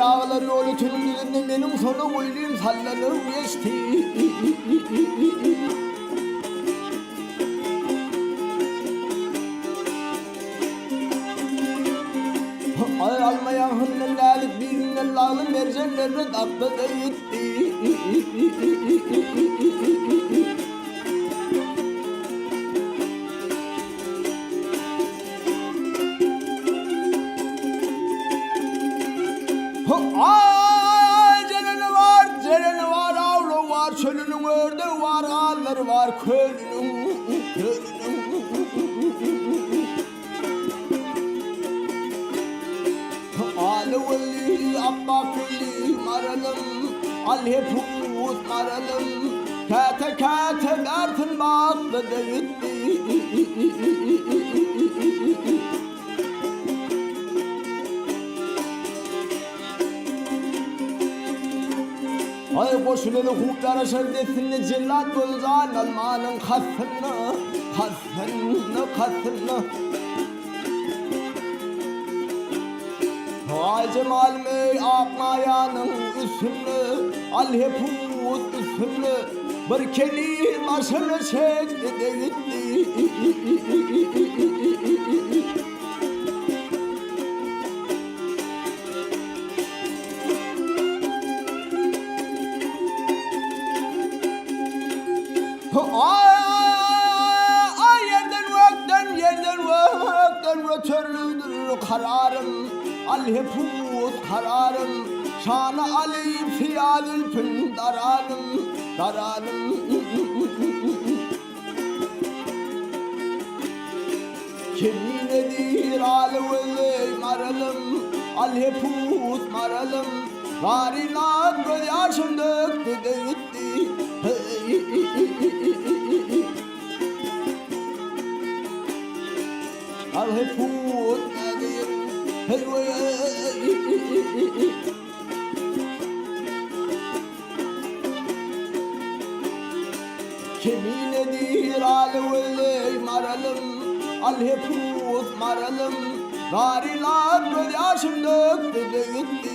yağları yolu tünümlerinde benim sonu koyduğum sallanır geçti. Ay almayan hınnelerlik birinden lağlı mercenlerine tatlı da gitti. Ay cereni var, avlu var, çölünün örde var, ağları var, kölünün. Alevli, abbakli maralım, alheput maralım, kate kate dertin baktı da gitti. Ay koşulunu hukuklara şerdetinle cellat bozan almanın kasını, kasını, kasını. Ay cemal mey akmayanın üstünü, alheput üstünü, bir kelim aşını çekti de gitti. Ay yerden ötürlüdür kararım, alheput kararım, şanı alayım fiyadül pün dararım, dararım. Kimin edir alevli maralım, alheput maralım, varilan gözyaşım döktü de gitti. Alheput nedir? Hey kimin edir alevli maralım, alheput maralım, varilan gözyaşım döktü de gitti.